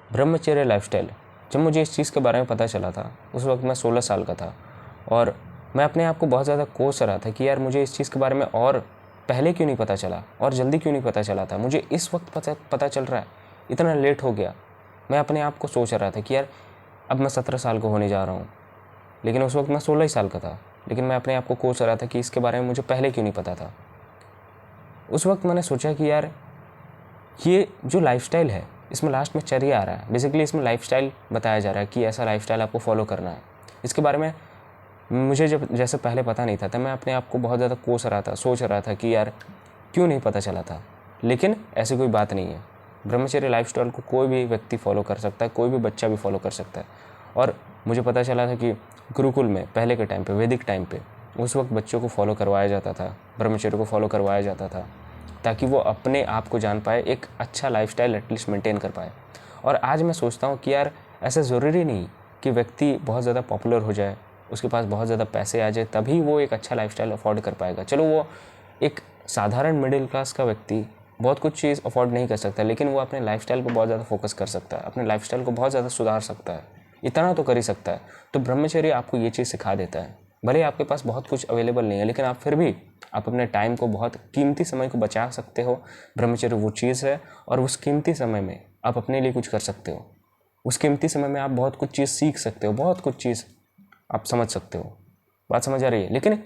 ब्रह्मचर्य लाइफस्टाइल, जब मुझे इस चीज़ के बारे में पता चला था उस वक्त मैं 16 साल का था और मैं अपने आप को बहुत ज़्यादा कोस रहा था कि यार मुझे इस चीज़ के बारे में और पहले क्यों नहीं पता चला और जल्दी क्यों नहीं पता चला था, मुझे इस वक्त पता चल रहा है, इतना लेट हो गया। मैं अपने आप को सोच रहा था कि यार अब मैं 17 साल का होने जा रहा हूँ, लेकिन उस वक्त मैं 16 ही साल का था, लेकिन मैं अपने आप को कोस रहा था कि इसके बारे में मुझे पहले क्यों नहीं पता था। उस वक्त मैंने सोचा कि यार ये जो लाइफस्टाइल है इसमें लास्ट में चर्या आ रहा है, बेसिकली इसमें लाइफस्टाइल बताया जा रहा है कि ऐसा लाइफस्टाइल आपको फॉलो करना है। इसके बारे में मुझे जब जैसे पहले पता नहीं था तब मैं अपने आप को बहुत ज़्यादा कोस रहा था, सोच रहा था कि यार क्यों नहीं पता चला था। लेकिन ऐसी कोई बात नहीं है, ब्रह्मचर्य लाइफस्टाइल को कोई भी व्यक्ति फॉलो कर सकता है, कोई भी बच्चा भी फॉलो कर सकता है। और मुझे पता चला था कि गुरुकुल में पहले के टाइम पे, वैदिक टाइम पे, उस वक्त बच्चों को फॉलो करवाया जाता था, ब्रह्मचर्य को फॉलो करवाया जाता था ताकि वो अपने आप को जान पाए, एक अच्छा लाइफस्टाइल एटलीस्ट मेंटेन कर पाए। और आज मैं सोचता हूँ कि यार ऐसा ज़रूरी नहीं कि व्यक्ति बहुत ज़्यादा पॉपुलर हो जाए, उसके पास बहुत ज़्यादा पैसे आ जाए तभी वो एक अच्छा लाइफस्टाइल अफोर्ड कर पाएगा। चलो वो एक साधारण मिडिल क्लास का व्यक्ति बहुत कुछ चीज़ अफोर्ड नहीं कर सकता, लेकिन वो अपने लाइफस्टाइल पर बहुत ज़्यादा फोकस कर सकता है, अपने लाइफस्टाइल को बहुत ज़्यादा सुधार सकता है, इतना तो कर ही सकता है। तो ब्रह्मचर्य आपको ये चीज़ सिखा देता है। भले आपके पास बहुत कुछ अवेलेबल नहीं है, लेकिन आप फिर भी आप अपने टाइम को, बहुत कीमती समय को बचा सकते हो। ब्रह्मचर्य वो चीज़ है और उस कीमती समय में आप अपने लिए कुछ कर सकते हो। उस कीमती समय में आप बहुत कुछ चीज़ सीख सकते हो, बहुत कुछ चीज़ आप समझ सकते हो। बात समझ आ रही है? लेकिन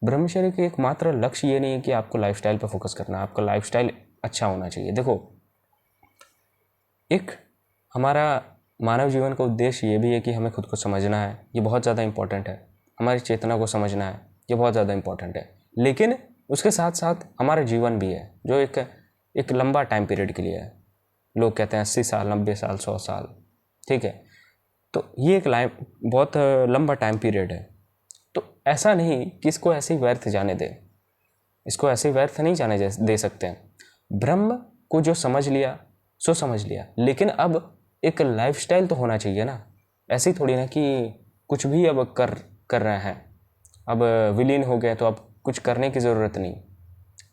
ब्रह्मचर्य के एकमात्र लक्ष्य ये नहीं है कि आपको लाइफस्टाइल पर फोकस करना है, आपका लाइफस्टाइल अच्छा होना चाहिए। देखो, एक हमारा मानव जीवन का उद्देश्य ये भी है कि हमें खुद को समझना है, ये बहुत ज़्यादा इंपॉर्टेंट है। हमारी चेतना को समझना है, ये बहुत ज़्यादा इंपॉर्टेंट है। लेकिन उसके साथ साथ हमारा जीवन भी है जो एक लंबा टाइम पीरियड के लिए है। लोग कहते हैं 80 साल, 90 साल, 100 साल, ठीक है। तो ये एक बहुत लंबा टाइम पीरियड है। तो ऐसा नहीं कि इसको ऐसे ही व्यर्थ जाने दे, इसको ऐसे ही व्यर्थ नहीं जाने दे सकते हैं। ब्रह्म को जो समझ लिया सो समझ लिया, लेकिन अब एक लाइफस्टाइल तो होना चाहिए ना। ऐसे ही थोड़ी ना कि कुछ भी अब कर रहे हैं, अब विलीन हो गए तो अब कुछ करने की ज़रूरत नहीं।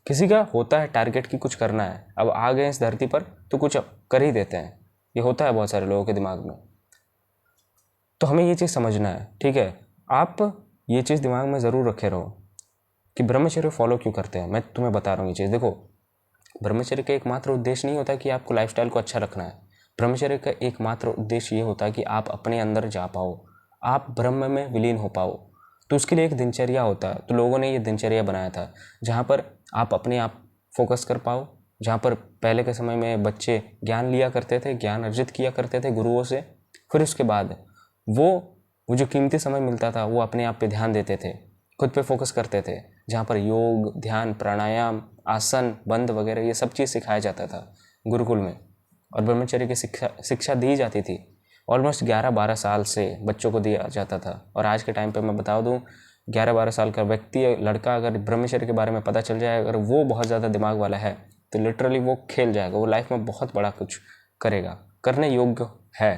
किसी का होता है टारगेट कि कुछ करना है, अब आ गए इस धरती पर तो कुछ कर ही देते हैं, ये होता है बहुत सारे लोगों के दिमाग में। तो हमें ये चीज़ समझना है, ठीक है। आप ये चीज़ दिमाग में ज़रूर रखे रहो कि ब्रह्मचर्य फॉलो क्यों करते हैं। मैं तुम्हें बता रहा हूँ ये चीज़। देखो, ब्रह्मचर्य का एकमात्र उद्देश्य नहीं होता कि आपको लाइफस्टाइल को अच्छा रखना है। ब्रह्मचर्य का एकमात्र उद्देश्य ये होता है कि आप अपने अंदर जा पाओ, आप ब्रह्म में विलीन हो पाओ। तो उसके लिए एक दिनचर्या होता है। तो लोगों ने ये दिनचर्या बनाया था जहाँ पर आप अपने आप फोकस कर पाओ, जहाँ पर पहले के समय में बच्चे ज्ञान लिया करते थे, ज्ञान अर्जित किया करते थे गुरुओं से, फिर उसके बाद वो जो कीमती समय मिलता था वो अपने आप पे ध्यान देते थे, खुद पे फोकस करते थे, जहाँ पर योग, ध्यान, प्राणायाम, आसन, बंद वगैरह ये सब चीज़ सिखाया जाता था गुरुकुल में। और ब्रह्मचर्य की शिक्षा दी जाती थी। ऑलमोस्ट 11-12 साल से बच्चों को दिया जाता था। और आज के टाइम पे मैं बता दूं, 11-12 साल का व्यक्ति, लड़का, अगर ब्रह्मचर्य के बारे में पता चल जाए, अगर वो बहुत ज़्यादा दिमाग वाला है तो लिटरली वो खेल जाएगा, वो लाइफ में बहुत बड़ा कुछ करेगा, करने योग्य है,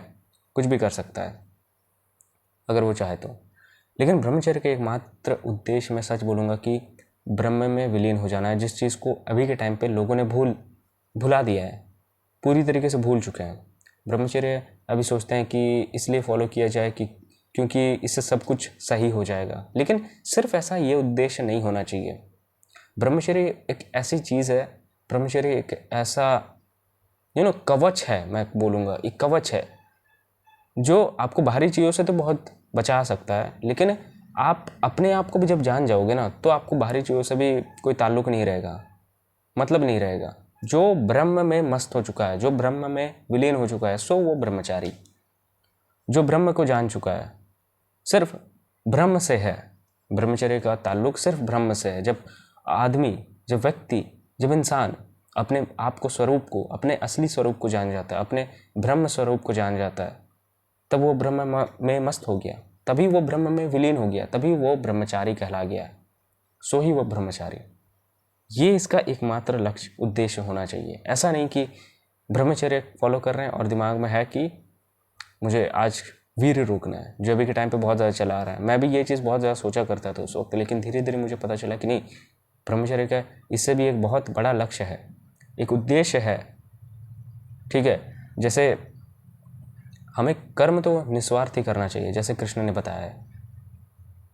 कुछ भी कर सकता है अगर वो चाहे तो। लेकिन ब्रह्मचर्य के एकमात्र उद्देश्य, मैं सच बोलूँगा, कि ब्रह्म में विलीन हो जाना है, जिस चीज़ को अभी के टाइम पे लोगों ने भुला दिया है, पूरी तरीके से भूल चुके हैं। ब्रह्मचर्य अभी सोचते हैं कि इसलिए फॉलो किया जाए कि क्योंकि इससे सब कुछ सही हो जाएगा, लेकिन सिर्फ ऐसा ये उद्देश्य नहीं होना चाहिए। ब्रह्मचर्य एक ऐसी चीज़ है, ब्रह्मचर्य एक ऐसा कवच है, मैं बोलूँगा एक कवच है जो आपको बाहरी चीज़ों से तो बहुत बचा सकता है, लेकिन आप अपने आप को भी जब जान जाओगे ना तो आपको बाहरी चीज़ों से भी कोई ताल्लुक़ नहीं रहेगा, मतलब नहीं रहेगा। जो ब्रह्म में मस्त हो चुका है, जो ब्रह्म में विलीन हो चुका है, सो वो ब्रह्मचारी, जो ब्रह्म को जान चुका है, सिर्फ ब्रह्म से है। ब्रह्मचर्य का ताल्लुक सिर्फ ब्रह्म से है। जब आदमी, जब व्यक्ति, जब इंसान अपने आप को, स्वरूप को, अपने असली स्वरूप को जान जाता है, अपने ब्रह्म स्वरूप को जान जाता है, तब वो ब्रह्म में मस्त हो गया, तभी वो ब्रह्म में विलीन हो गया, तभी वो ब्रह्मचारी कहला गया, सो ही वो ब्रह्मचारी। ये इसका एकमात्र लक्ष्य, उद्देश्य होना चाहिए। ऐसा नहीं कि ब्रह्मचर्य फॉलो कर रहे हैं और दिमाग में है कि मुझे आज वीर रोकना है, जो अभी के टाइम पे बहुत ज़्यादा चला आ रहा है। मैं भी ये चीज़ बहुत ज़्यादा सोचा करता था उस वक्त, लेकिन धीरे धीरे मुझे पता चला कि नहीं, ब्रह्मचर्य का इससे भी एक बहुत बड़ा लक्ष्य है, एक उद्देश्य है, ठीक है। जैसे हमें कर्म तो निस्वार्थ ही करना चाहिए, जैसे कृष्ण ने बताया है।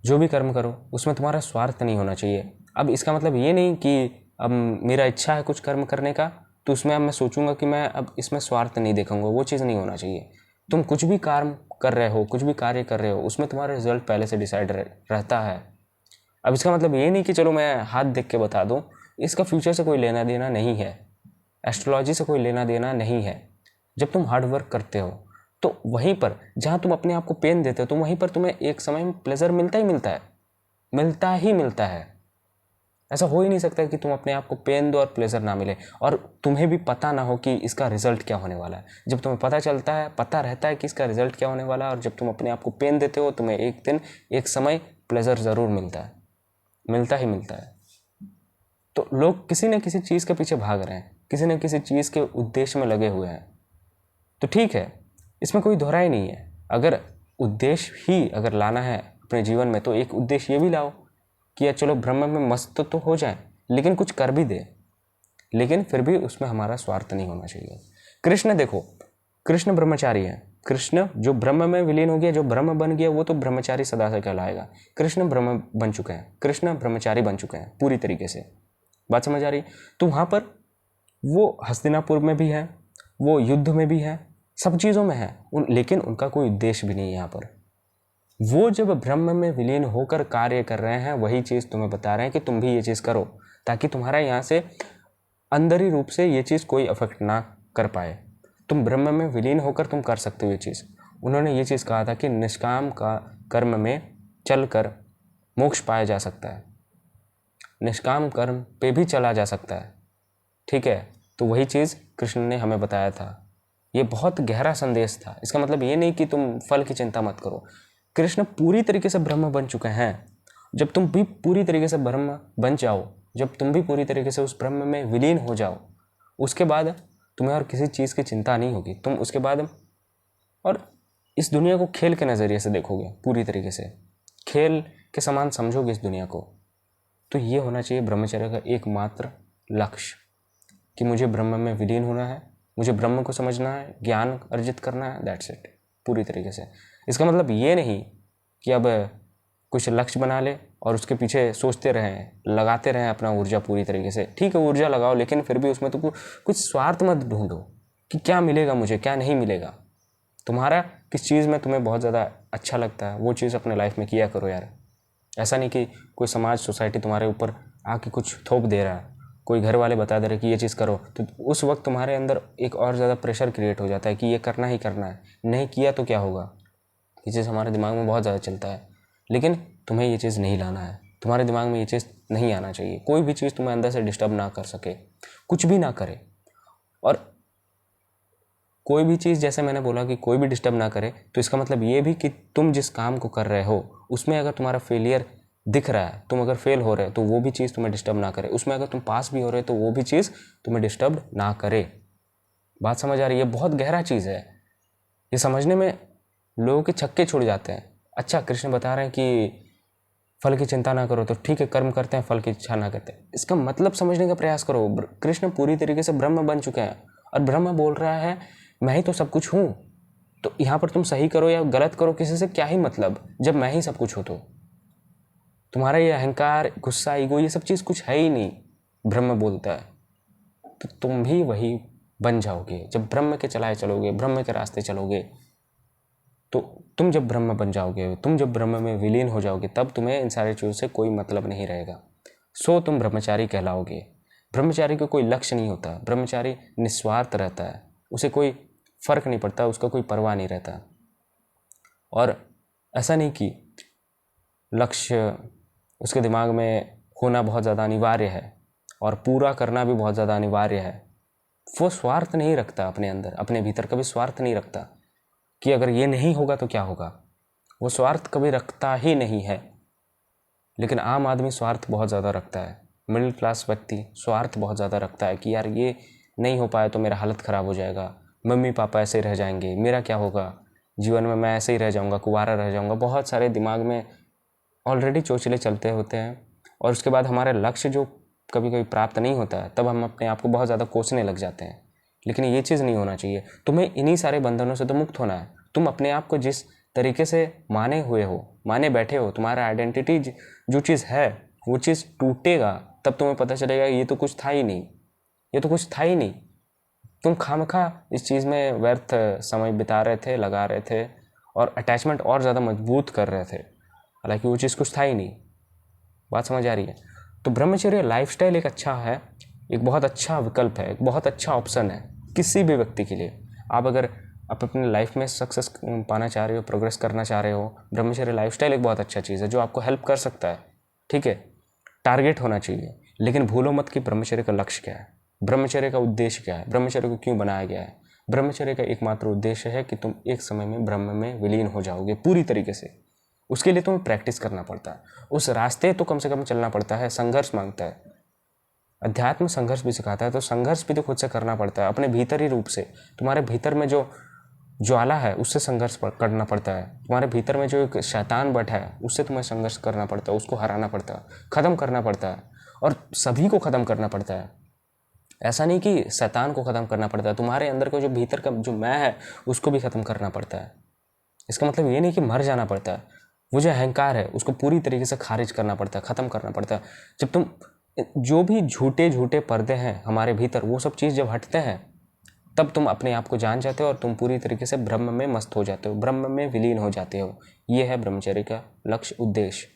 जो भी कर्म करो उसमें तुम्हारा स्वार्थ नहीं होना चाहिए। अब इसका मतलब ये नहीं कि अब मेरा इच्छा है कुछ कर्म करने का तो उसमें अब मैं सोचूंगा कि मैं अब इसमें स्वार्थ नहीं देखूंगा, वो चीज़ नहीं होना चाहिए। तुम कुछ भी काम कर रहे हो, कुछ भी कार्य कर रहे हो, उसमें तुम्हारा रिजल्ट पहले से डिसाइड रहता है। अब इसका मतलब ये नहीं कि चलो मैं हाथ देख के बता दूं, इसका फ्यूचर से कोई लेना देना नहीं है, एस्ट्रोलॉजी से कोई लेना देना नहीं है। जब तुम हार्ड वर्क करते हो तो वहीं पर जहाँ तुम अपने आप को पेन देते हो तो वहीं पर तुम्हें एक समय में प्लेजर मिलता ही मिलता है, मिलता ही मिलता है। ऐसा हो ही नहीं सकता कि तुम अपने आप को पेन दो और प्लेजर ना मिले और तुम्हें भी पता ना हो कि इसका रिजल्ट क्या होने वाला है। जब तुम्हें पता चलता है, पता रहता है कि इसका रिजल्ट क्या होने वाला है, और जब तुम अपने आप को पेन देते हो तुम्हें एक दिन एक समय प्लेजर ज़रूर मिलता है, मिलता ही मिलता है। तो लोग किसी न किसी चीज़ के पीछे भाग रहे हैं, किसी न किसी चीज़ के उद्देश्य में लगे हुए हैं। तो ठीक है, इसमें कोई दोहराई नहीं है। अगर उद्देश्य ही अगर लाना है अपने जीवन में तो एक उद्देश्य ये भी लाओ कि यार चलो ब्रह्म में मस्त तो हो जाए, लेकिन कुछ कर भी दे, लेकिन फिर भी उसमें हमारा स्वार्थ नहीं होना चाहिए। कृष्ण देखो, कृष्ण ब्रह्मचारी है। कृष्ण जो ब्रह्म में विलीन हो गया, जो ब्रह्म बन गया, वो तो ब्रह्मचारी सदा से कहलाएगा। कृष्ण ब्रह्म बन चुके हैं, कृष्ण ब्रह्मचारी बन चुके हैं पूरी तरीके से। बात समझ आ रही? तो वहाँ पर वो हस्तिनापुर में भी है, वो युद्ध में भी है, सब चीज़ों में है, लेकिन उनका कोई उद्देश्य भी नहीं है यहाँ पर। वो जब ब्रह्म में विलीन होकर कार्य कर रहे हैं वही चीज़ तुम्हें बता रहे हैं कि तुम भी ये चीज़ करो, ताकि तुम्हारा यहाँ से अंदरी रूप से ये चीज़ कोई अफेक्ट ना कर पाए। तुम ब्रह्म में विलीन होकर तुम कर सकते हो ये चीज़। उन्होंने ये चीज़ कहा था कि निष्काम का कर्म में चलकर मोक्ष पाया जा सकता है, निष्काम कर्म पे भी चला जा सकता है। ठीक है, तो वही चीज़ कृष्ण ने हमें बताया था। ये बहुत गहरा संदेश था। इसका मतलब ये नहीं कि तुम फल की चिंता मत करो। कृष्ण पूरी तरीके से ब्रह्म बन चुके हैं। जब तुम भी पूरी तरीके से ब्रह्म बन जाओ, जब तुम भी पूरी तरीके से उस ब्रह्म में विलीन हो जाओ, उसके बाद तुम्हें और किसी चीज़ की चिंता नहीं होगी। तुम उसके बाद और इस दुनिया को खेल के नज़रिए से देखोगे, पूरी तरीके से खेल के समान समझोगे इस दुनिया को। तो ये होना चाहिए ब्रह्मचर्य का एकमात्र लक्ष्य कि मुझे ब्रह्म में विलीन होना है, मुझे ब्रह्म को समझना है, ज्ञान अर्जित करना है, दैट्स इट, पूरी तरीके से। इसका मतलब ये नहीं कि अब कुछ लक्ष्य बना ले और उसके पीछे सोचते रहें, लगाते रहें अपना ऊर्जा पूरी तरीके से। ठीक है, ऊर्जा लगाओ, लेकिन फिर भी उसमें तो कुछ स्वार्थ मत ढूंढो कि क्या मिलेगा मुझे, क्या नहीं मिलेगा। तुम्हारा किस चीज़ में तुम्हें बहुत ज़्यादा अच्छा लगता है वो चीज़ अपने लाइफ में किया करो यार। ऐसा नहीं कि कोई समाज, सोसाइटी तुम्हारे ऊपर आके कुछ थोप दे रहा है, कोई घर वाले बता दे रहे कि ये चीज़ करो, तो उस वक्त तुम्हारे अंदर एक और ज़्यादा प्रेशर क्रिएट हो जाता है कि ये करना ही करना है, नहीं किया तो क्या होगा। ये चीज़ हमारे दिमाग में बहुत ज़्यादा चलता है, लेकिन तुम्हें ये चीज़ नहीं लाना है। तुम्हारे दिमाग में ये चीज़ नहीं आना चाहिए। कोई भी चीज़ तुम्हें अंदर से डिस्टर्ब ना कर सके, कुछ भी ना करे। और कोई भी चीज़, जैसे मैंने बोला कि कोई भी डिस्टर्ब ना करे, तो इसका मतलब ये भी कि तुम जिस काम को कर रहे हो उसमें अगर तुम्हारा फेलियर दिख रहा है, तुम अगर फेल हो रहे हो तो वो भी चीज़ तुम्हें डिस्टर्ब ना करे। उसमें अगर तुम पास भी हो रहे हो तो वो भी चीज़ तुम्हें डिस्टर्ब ना करे। बात समझ आ रही है? बहुत गहरा चीज़ है, ये समझने में लोगों के छक्के छुड़ जाते हैं। अच्छा, कृष्ण बता रहे हैं कि फल की चिंता ना करो, तो ठीक है, कर्म करते हैं, फल की इच्छा ना करते। इसका मतलब समझने का प्रयास करो। कृष्ण पूरी तरीके से ब्रह्म बन चुके हैं और ब्रह्म बोल रहा है मैं ही तो सब कुछ हूँ। तो यहाँ पर तुम सही करो या गलत करो, किसी से क्या ही मतलब, जब मैं ही सब कुछ हूँ। तो तुम्हारा ये अहंकार, गुस्सा, ईगो, ये सब चीज़ कुछ है ही नहीं। ब्रह्म बोलता है तो तुम भी वही बन जाओगे। जब ब्रह्म के चलाए चलोगे, ब्रह्म के रास्ते चलोगे, तो तुम जब ब्रह्म बन जाओगे, तुम जब ब्रह्म में विलीन हो जाओगे, तब तुम्हें इन सारी चीज़ों से कोई मतलब नहीं रहेगा। सो तुम ब्रह्मचारी कहलाओगे। ब्रह्मचारी को कोई लक्ष्य नहीं होता, ब्रह्मचारी निस्वार्थ रहता है, उसे कोई फर्क नहीं पड़ता, उसका कोई परवाह नहीं रहता। और ऐसा नहीं कि लक्ष्य उसके दिमाग में होना बहुत ज़्यादा अनिवार्य है और पूरा करना भी बहुत ज़्यादा अनिवार्य है। वो स्वार्थ नहीं रखता अपने अंदर, अपने भीतर कभी स्वार्थ नहीं रखता कि अगर ये नहीं होगा तो क्या होगा। वो स्वार्थ कभी रखता ही नहीं है। लेकिन आम आदमी स्वार्थ बहुत ज़्यादा रखता है। मिडिल क्लास व्यक्ति स्वार्थ बहुत ज़्यादा रखता है कि यार ये नहीं हो पाया तो मेरा हालत ख़राब हो जाएगा, मम्मी पापा ऐसे ही रह जाएंगे, मेरा क्या होगा, जीवन में मैं ऐसे ही रह जाऊँगा, कुंवारा रह जाऊँगा। बहुत सारे दिमाग में ऑलरेडी चोचले चलते होते हैं। और उसके बाद हमारा लक्ष्य जो कभी कभी प्राप्त नहीं होता है, तब हम अपने आप को बहुत ज़्यादा कोसने लग जाते हैं। लेकिन ये चीज़ नहीं होना चाहिए। तुम्हें इन्हीं सारे बंधनों से तो मुक्त होना है। तुम अपने आप को जिस तरीके से माने हुए हो, माने बैठे हो, तुम्हारा आइडेंटिटी जो चीज़ है वो चीज़ टूटेगा, तब तुम्हें पता चलेगा ये तो कुछ था ही नहीं, ये तो कुछ था ही नहीं। तुम खामखा इस चीज़ में व्यर्थ समय बिता रहे थे, लगा रहे थे और अटैचमेंट और ज़्यादा मजबूत कर रहे थे, हालांकि वो चीज़ कुछ था ही नहीं। बात समझ आ रही है? तो ब्रह्मचर्य लाइफस्टाइल एक अच्छा है, एक बहुत अच्छा विकल्प है, एक बहुत अच्छा ऑप्शन है किसी भी व्यक्ति के लिए। आप अपनी लाइफ में सक्सेस पाना चाह रहे हो, प्रोग्रेस करना चाह रहे हो, ब्रह्मचर्य लाइफस्टाइल एक बहुत अच्छा चीज़ है जो आपको हेल्प कर सकता है। ठीक है, टारगेट होना चाहिए, लेकिन भूलो मत कि ब्रह्मचर्य का लक्ष्य क्या है, ब्रह्मचर्य का उद्देश्य क्या है, ब्रह्मचर्य को क्यों बनाया गया है। ब्रह्मचर्य का एकमात्र उद्देश्य है कि तुम एक समय में ब्रह्म में विलीन हो जाओगे पूरी तरीके से। उसके लिए तुम्हें प्रैक्टिस करना पड़ता है, उस रास्ते तो कम से कम चलना पड़ता है, संघर्ष मांगता है। अध्यात्म संघर्ष भी सिखाता है, तो संघर्ष भी तो खुद से करना पड़ता है, अपने भीतरी रूप से। तुम्हारे भीतर में जो ज्वाला है उससे संघर्ष करना पड़ता है, तुम्हारे भीतर में जो एक शैतान बैठा है उससे तुम्हें संघर्ष करना पड़ता है, उसको हराना पड़ता है, ख़त्म करना पड़ता है, और सभी को ख़त्म करना पड़ता है। ऐसा नहीं कि शैतान को ख़त्म करना पड़ता है, तुम्हारे अंदर का जो भीतर का जो मैं है उसको भी ख़त्म करना पड़ता है। इसका मतलब ये नहीं कि मर जाना पड़ता है, वो जो अहंकार है उसको पूरी तरीके से खारिज करना पड़ता है, ख़त्म करना पड़ता है। जब तुम जो भी झूठे झूठे पर्दे हैं हमारे भीतर, वो सब चीज़ जब हटते हैं तब तुम अपने आप को जान जाते हो और तुम पूरी तरीके से ब्रह्म में मस्त हो जाते हो, ब्रह्म में विलीन हो जाते हो। ये है ब्रह्मचर्य का लक्ष्य, उद्देश्य।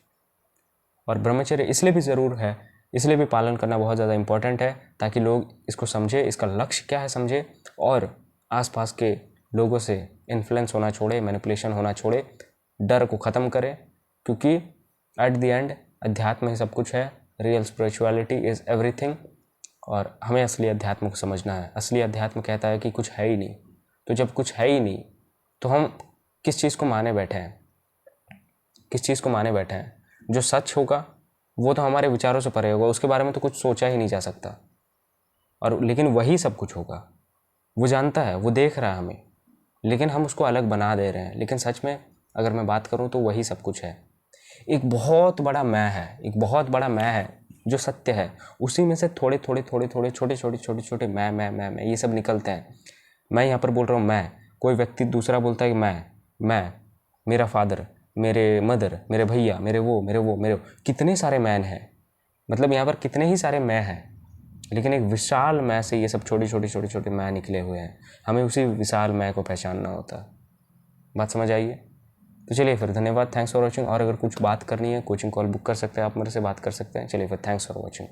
और ब्रह्मचर्य इसलिए भी ज़रूर है, इसलिए भी पालन करना बहुत ज़्यादा इंपॉर्टेंट है, ताकि लोग इसको समझे, इसका लक्ष्य क्या है समझे, और आसपास के लोगों से इन्फ्लुएंस होना छोड़े, मैनिपुलेशन होना छोड़े, डर को ख़त्म करें। क्योंकि एट द एंड अध्यात्म ही सब कुछ है, रियल स्पिरिचुअलिटी इज़ एवरीथिंग। और हमें असली अध्यात्म को समझना है। असली अध्यात्म कहता है कि कुछ है ही नहीं। तो जब कुछ है ही नहीं तो हम किस चीज़ को माने बैठे हैं, किस चीज़ को माने बैठे हैं। जो सच होगा वो तो हमारे विचारों से परे होगा, उसके बारे में तो कुछ सोचा ही नहीं जा सकता। और लेकिन वही सब कुछ होगा, वो जानता है, वो देख रहा है हमें, लेकिन हम उसको अलग बना दे रहे हैं। लेकिन सच में अगर मैं बात करूं तो वही सब कुछ है। एक बहुत बड़ा मैं है, एक बहुत बड़ा मैं है जो सत्य है, उसी में से थोड़े थोड़े छोटे छोटे मैं ये सब निकलते हैं। मैं यहाँ पर बोल रहा हूँ मैं, कोई व्यक्ति दूसरा बोलता है कि मैं मेरा फादर, मेरे मदर, मेरे भैया, मेरे वो, कितने सारे मैन हैं। मतलब यहाँ पर कितने ही सारे मैं हैं, लेकिन एक विशाल मैं से ये सब छोटे मैं निकले हुए हैं। हमें उसी विशाल मैं को पहचानना होता है। बात समझ आई है? तो चलिए फिर, धन्यवाद, थैंक्स फॉर वॉचिंग। और अगर कुछ बात करनी है, कोचिंग कॉल बुक कर सकते हैं आप, मेरे से बात कर सकते हैं। चलिए फिर, थैंक्स फॉर वॉचिंग।